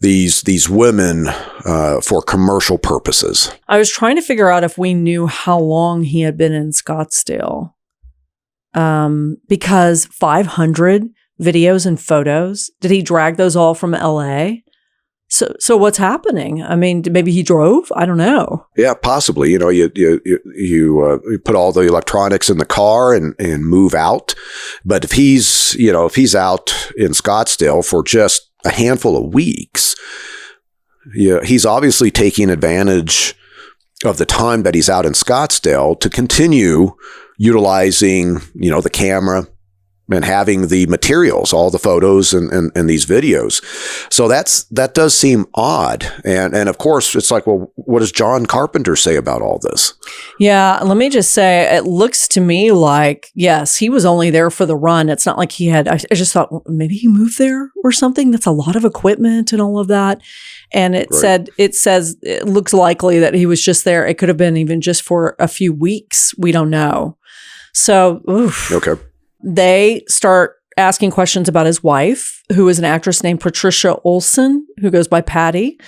these women for commercial purposes. I was trying to figure out if we knew how long he had been in Scottsdale, because 500 videos and photos. Did he drag those all from LA? So what's happening? I mean, maybe he drove? I don't know. Yeah, possibly. You put all the electronics in the car and move out. But if he's out in Scottsdale for just a handful of weeks, he's obviously taking advantage of the time that he's out in Scottsdale to continue utilizing, the camera and having the materials, all the photos and these videos. So that does seem odd. And of course, it's like, well, what does John Carpenter say about all this? Yeah, let me just say, it looks to me like, yes, he was only there for the run. It's not like he had, I just thought, well, maybe he moved there or something. That's a lot of equipment and all of that. And it looks likely that he was just there. It could have been even just for a few weeks. We don't know. So, oof. Okay. They start asking questions about his wife, who is an actress named Patricia Olson, who goes by Patty.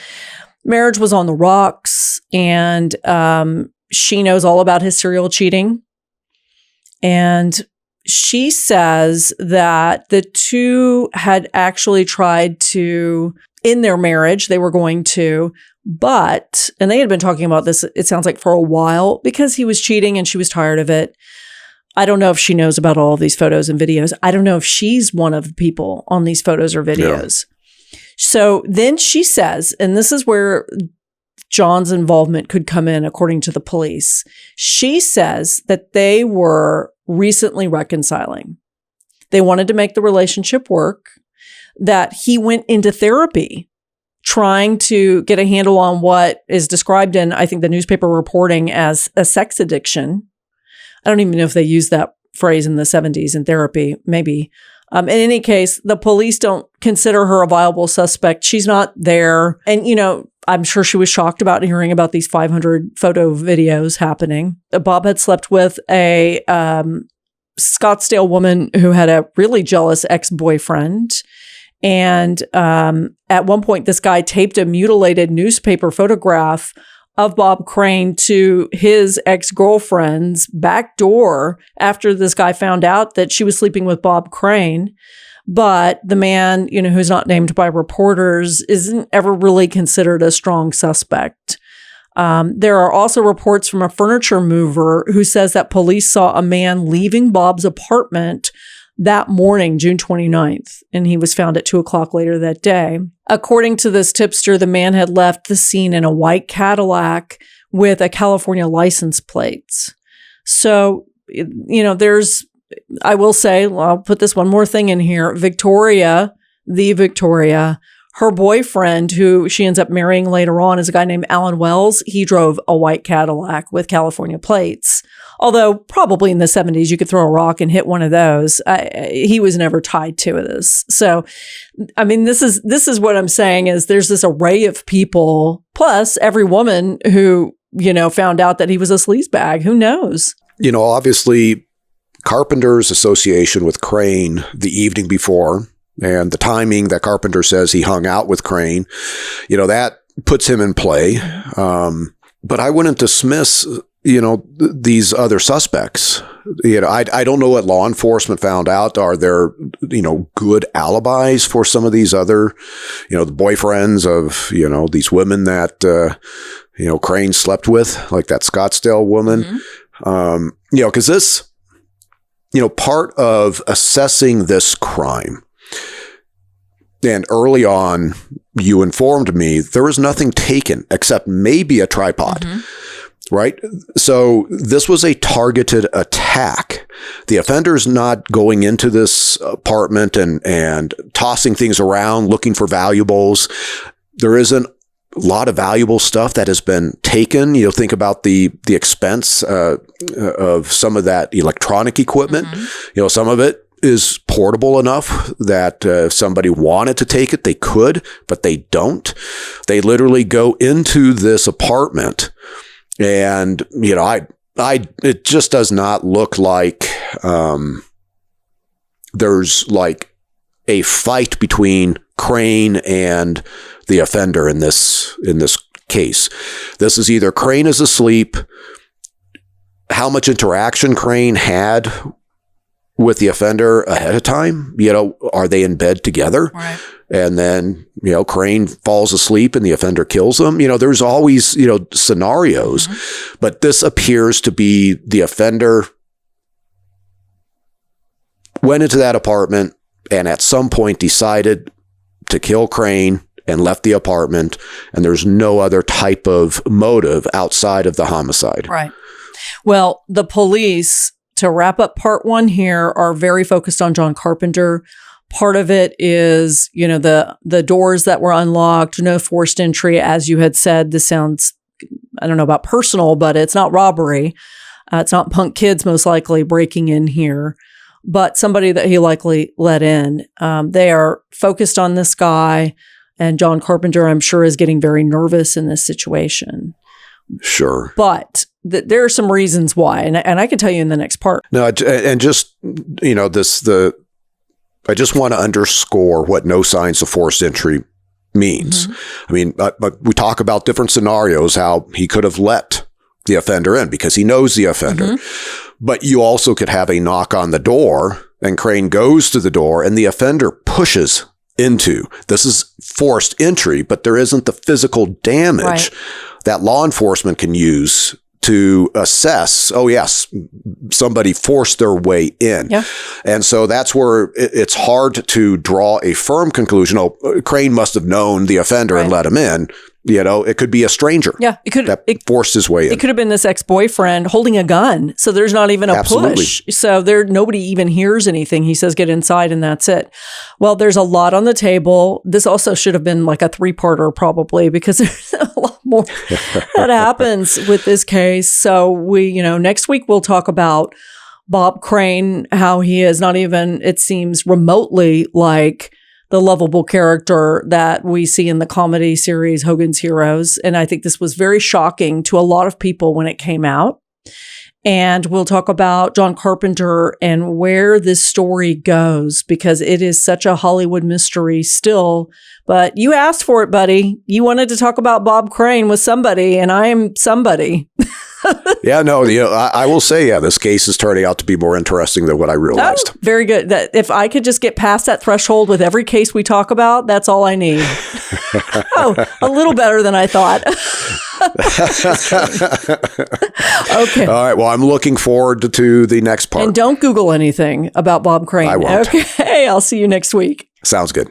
Marriage was on the rocks, and she knows all about his serial cheating. And she says that the two had actually tried to, in their marriage, they were going to, and they had been talking about this, it sounds like, for a while, because he was cheating and she was tired of it. I don't know if she knows about all of these photos and videos. I don't know if she's one of the people on these photos or videos. Yeah. So then she says, and this is where John's involvement could come in, according to the police. She says that they were recently reconciling. They wanted to make the relationship work, that he went into therapy trying to get a handle on what is described in, I think, the newspaper reporting as a sex addiction. I don't even know if they used that phrase in the 70s in therapy, maybe. In any case, the police don't consider her a viable suspect. She's not there. And, I'm sure she was shocked about hearing about these 500 photo videos happening. Bob had slept with a Scottsdale woman who had a really jealous ex-boyfriend. And at one point, this guy taped a mutilated newspaper photograph of Bob Crane to his ex-girlfriend's back door after this guy found out that she was sleeping with Bob Crane. But the man, who's not named by reporters, isn't ever really considered a strong suspect. There are also reports from a furniture mover who says that police saw a man leaving Bob's apartment that morning, June 29th, and he was found at 2:00 later that day. According to this tipster, the man had left the scene in a white Cadillac with a California license plate. So, I will say, I'll put this one more thing in here. Victoria, her boyfriend, who she ends up marrying later on, is a guy named Alan Wells. He drove a white Cadillac with California plates. Although probably in the 70s, you could throw a rock and hit one of those. He was never tied to this. So, this is what I'm saying is there's this array of people, plus every woman who, found out that he was a sleazebag. Who knows? Obviously, Carpenter's association with Crane the evening before and the timing that Carpenter says he hung out with Crane, that puts him in play. But I wouldn't dismiss, these other suspects. I don't know what law enforcement found out. Are there, good alibis for some of these other, the boyfriends of, these women that, Crane slept with, like that Scottsdale woman? Mm-hmm. Because this, part of assessing this crime, and early on, you informed me there was nothing taken except maybe a tripod, right? So this was a targeted attack. The offender's not going into this apartment and tossing things around, looking for valuables. There isn't a lot of valuable stuff that has been taken. Think about the expense of some of that electronic equipment. Some of it is portable enough that if somebody wanted to take it, they could, but they don't. They literally go into this apartment and, it just does not look like there's like a fight between Crane and the offender in this case. This is either Crane is asleep, how much interaction Crane had with the offender ahead of time. Are they in bed together? Right. And then, Crane falls asleep and the offender kills him. There's always, scenarios, but this appears to be the offender went into that apartment and at some point decided to kill Crane and left the apartment, and there's no other type of motive outside of the homicide. Right. Well, the police, to wrap up part one here, are very focused on John Carpenter. Part of it is, the doors that were unlocked, no forced entry. As you had said, this sounds, I don't know about personal, but it's not robbery. It's not punk kids most likely breaking in here, but somebody that he likely let in. They are focused on this guy, and John Carpenter, I'm sure, is getting very nervous in this situation. Sure. But there are some reasons why, and I can tell you in the next part. No, and just, I just want to underscore what no signs of forced entry means. But we talk about different scenarios, how he could have let the offender in because he knows the offender. But you also could have a knock on the door and Crane goes to the door and the offender pushes into. This is forced entry, but there isn't the physical damage that law enforcement can use to assess, oh yes, somebody forced their way in. Yeah. And so that's where it's hard to draw a firm conclusion. Oh, Crane must have known the offender and let him in. It could be a stranger. Yeah, it forced his way in. It could have been this ex-boyfriend holding a gun. So there's not even a push. So nobody even hears anything. He says, get inside and that's it. Well, there's a lot on the table. This also should have been like a 3-parter probably because there's a lot more that happens with this case. So next week we'll talk about Bob Crane, how he is not even, it seems, remotely like the lovable character that we see in the comedy series Hogan's Heroes. And I think this was very shocking to a lot of people when it came out. And we'll talk about John Carpenter and where this story goes, because it is such a Hollywood mystery still. But you asked for it, buddy. You wanted to talk about Bob Crane with somebody, and I am somebody. Yeah, no, I will say, this case is turning out to be more interesting than what I realized. Oh, very good. That if I could just get past that threshold with every case we talk about, that's all I need. Oh, a little better than I thought. Okay. All right. Well, I'm looking forward to the next part. And don't Google anything about Bob Crane. I won't. Okay. I'll see you next week. Sounds good.